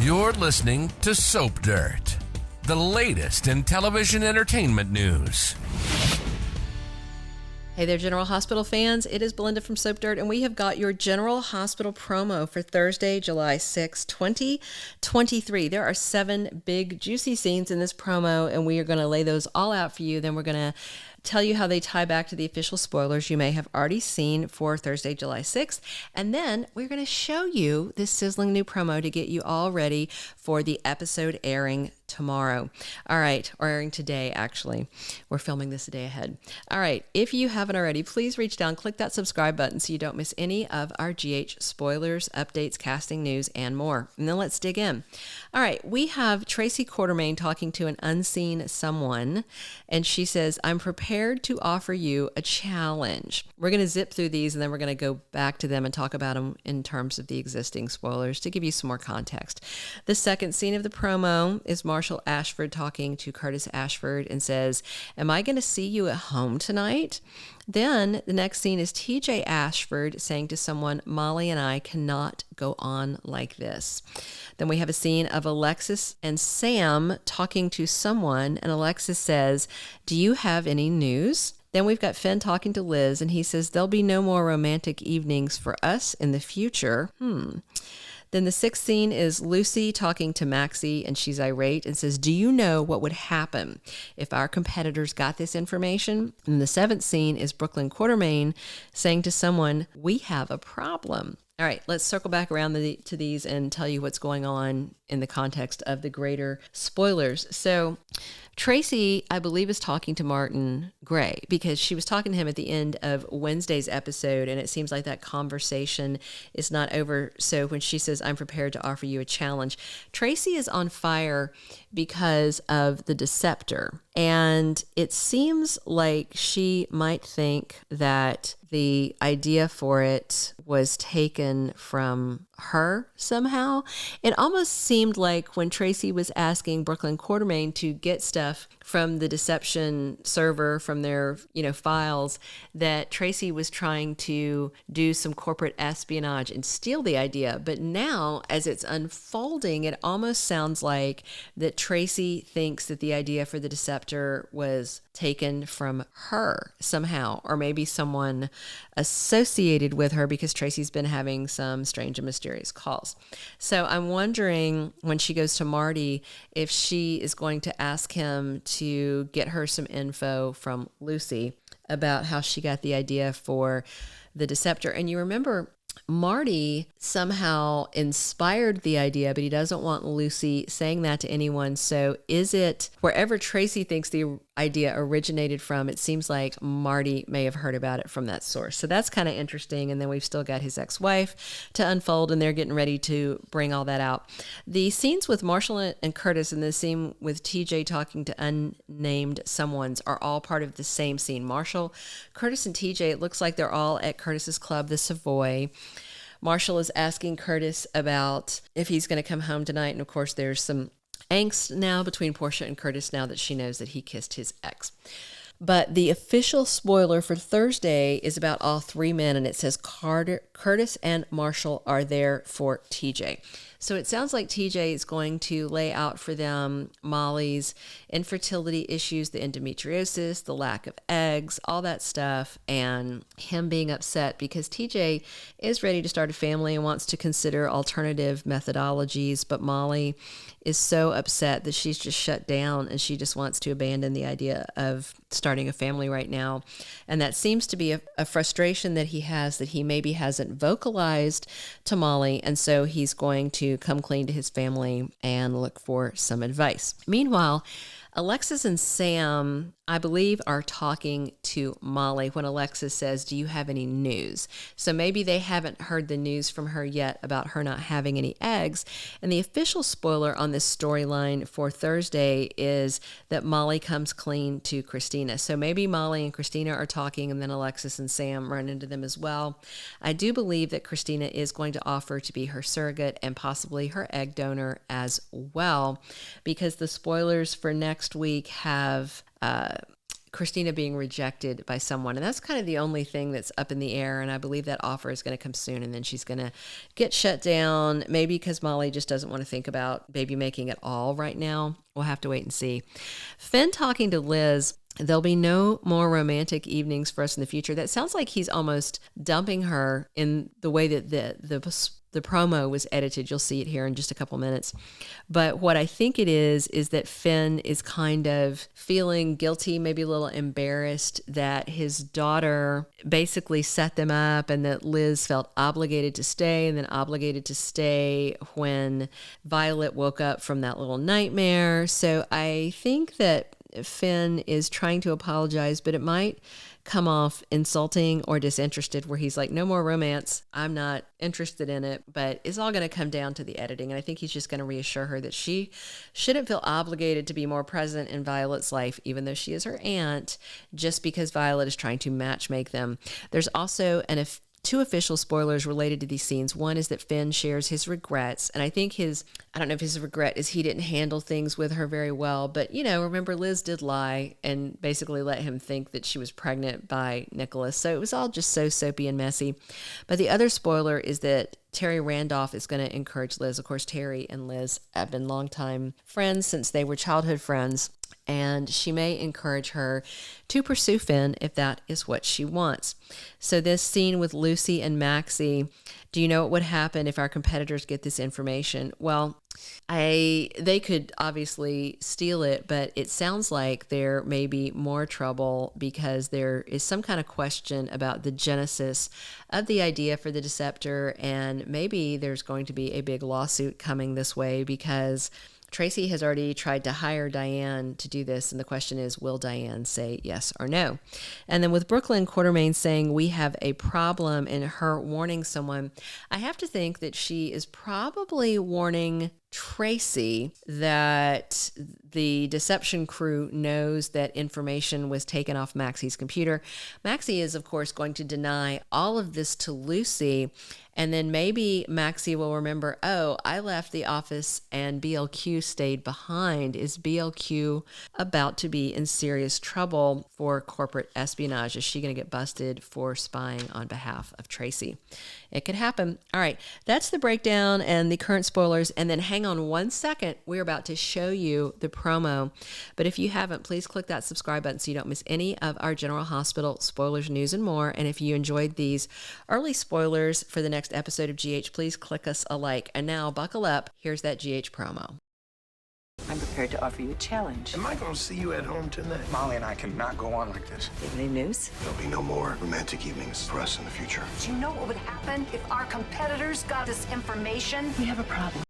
You're listening to Soap Dirt, the latest in television entertainment news. Hey there, General Hospital fans. It is Belinda from Soap Dirt, and we have got your General Hospital promo for Thursday, July 6, 2023. There are 7 big, juicy scenes in this promo, and we are going to lay those all out for you. Then we're going to tell you how they tie back to the official spoilers you may have already seen for Thursday, July 6th. And then we're going to show you this sizzling new promo to get you all ready for the episode airing tomorrow. All right, or airing today, actually. We're filming this a day ahead. All right, if you haven't already, please reach down, click that subscribe button so you don't miss any of our GH spoilers, updates, casting news, and more. And then let's dig in. All right, we have Tracy Quartermaine talking to an unseen someone, and she says, I'm prepared to offer you a challenge. We're going to zip through these, and then we're going to go back to them and talk about them in terms of the existing spoilers to give you some more context. The second scene of the promo is Marshall Ashford talking to Curtis Ashford and says, am I going to see you at home tonight? Then the next scene is TJ Ashford saying to someone, Molly and I cannot go on like this. Then we have a scene of Alexis and Sam talking to someone, and Alexis says, do you have any news? Then we've got Finn talking to Liz, and he says, there'll be no more romantic evenings for us in the future. Then the sixth scene is Lucy talking to Maxie, and she's irate and says, do you know what would happen if our competitors got this information? And the seventh scene is Brooklyn Quartermaine saying to someone, we have a problem. All right, let's circle back around to these and tell you what's going on in the context of the greater spoilers. So Tracy, I believe, is talking to Martin Gray because she was talking to him at the end of Wednesday's episode, and it seems like that conversation is not over. So when she says, I'm prepared to offer you a challenge, Tracy is on fire because of the Deceptor. And it seems like she might think that the idea for it was taken from her somehow. It almost seemed like when Tracy was asking Brooklyn Quartermaine to get stuff from the Deception server, from their, files, that Tracy was trying to do some corporate espionage and steal the idea. But now, as it's unfolding, it almost sounds like that Tracy thinks that the idea for the Deceptor was taken from her somehow, or maybe someone associated with her, because Tracy's been having some strange and mysterious calls. So I'm wondering when she goes to Marty if she is going to ask him to get her some info from Lucy about how she got the idea for the Deceptor. And you remember Marty somehow inspired the idea, but he doesn't want Lucy saying that to anyone. So is it wherever Tracy thinks the idea originated from, it seems like Marty may have heard about it from that source. So that's kind of interesting. And then we've still got his ex-wife to unfold, and they're getting ready to bring all that out. The scenes with Marshall and Curtis and the scene with TJ talking to unnamed someones are all part of the same scene. Marshall, Curtis, and TJ, it looks like they're all at Curtis's club, the Savoy. Marshall is asking Curtis about if he's going to come home tonight. And of course, there's some angst now between Portia and Curtis now that she knows that he kissed his ex. But the official spoiler for Thursday is about all 3 men, and it says Curtis and Marshall are there for TJ. So it sounds like TJ is going to lay out for them Molly's infertility issues, the endometriosis, the lack of eggs, all that stuff, and him being upset because TJ is ready to start a family and wants to consider alternative methodologies, but Molly is so upset that she's just shut down and she just wants to abandon the idea of starting a family right now. And that seems to be a frustration that he has that he maybe hasn't vocalized to Molly, and so he's going to come clean to his family and look for some advice. Meanwhile, Alexis and Sam, I believe, are talking to Molly when Alexis says, do you have any news? So maybe they haven't heard the news from her yet about her not having any eggs. And the official spoiler on this storyline for Thursday is that Molly comes clean to Christina. So maybe Molly and Christina are talking, and then Alexis and Sam run into them as well. I do believe that Christina is going to offer to be her surrogate and possibly her egg donor as well, because the spoilers for next week have Christina being rejected by someone. And that's kind of the only thing that's up in the air. And I believe that offer is going to come soon. And then she's going to get shut down, maybe because Molly just doesn't want to think about baby making at all right now. We'll have to wait and see. Finn talking to Liz. There'll be no more romantic evenings for us in the future. That sounds like he's almost dumping her in the way that the promo was edited. You'll see it here in just a couple minutes. But what I think it is that Finn is kind of feeling guilty, maybe a little embarrassed that his daughter basically set them up and that Liz felt obligated to stay and then obligated to stay when Violet woke up from that little nightmare. So I think that Finn is trying to apologize, but it might come off insulting or disinterested, where he's like, no more romance, I'm not interested in it. But it's all going to come down to the editing, and I think he's just going to reassure her that she shouldn't feel obligated to be more present in Violet's life, even though she is her aunt, just because Violet is trying to matchmake them. There's also two official spoilers related to these scenes. One is that Finn shares his regrets, and I think I don't know if his regret is he didn't handle things with her very well, but remember Liz did lie and basically let him think that she was pregnant by Nicholas. So it was all just so soapy and messy. But the other spoiler is that Terry Randolph is going to encourage Liz. Of course, Terry and Liz have been longtime friends since they were childhood friends. And she may encourage her to pursue Finn if that is what she wants. So this scene with Lucy and Maxie, do you know what would happen if our competitors get this information? Well, they could obviously steal it, but it sounds like there may be more trouble because there is some kind of question about the genesis of the idea for the Deceptor, and maybe there's going to be a big lawsuit coming this way because Tracy has already tried to hire Diane to do this, and the question is, will Diane say yes or no? And then with Brooklyn Quartermaine saying we have a problem and her warning someone, I have to think that she is probably warning Tracy that the deception crew knows that information was taken off Maxie's computer. Maxie is, of course, going to deny all of this to Lucy, and then maybe Maxie will remember, oh, I left the office and BLQ stayed behind. Is BLQ about to be in serious trouble for corporate espionage? Is she going to get busted for spying on behalf of Tracy? It could happen. All right, that's the breakdown and the current spoilers. And then hang on one second. We're about to show you the promo. But if you haven't, please click that subscribe button so you don't miss any of our General Hospital spoilers, news, and more. And if you enjoyed these early spoilers for the next episode of GH, please click us a like. And now buckle up. Here's that GH promo. I'm prepared to offer you a challenge. Am I going to see you at home tonight? Molly and I cannot go on like this. Do you have any news? There'll be no more romantic evenings for us in the future. Do you know what would happen if our competitors got this information? We have a problem.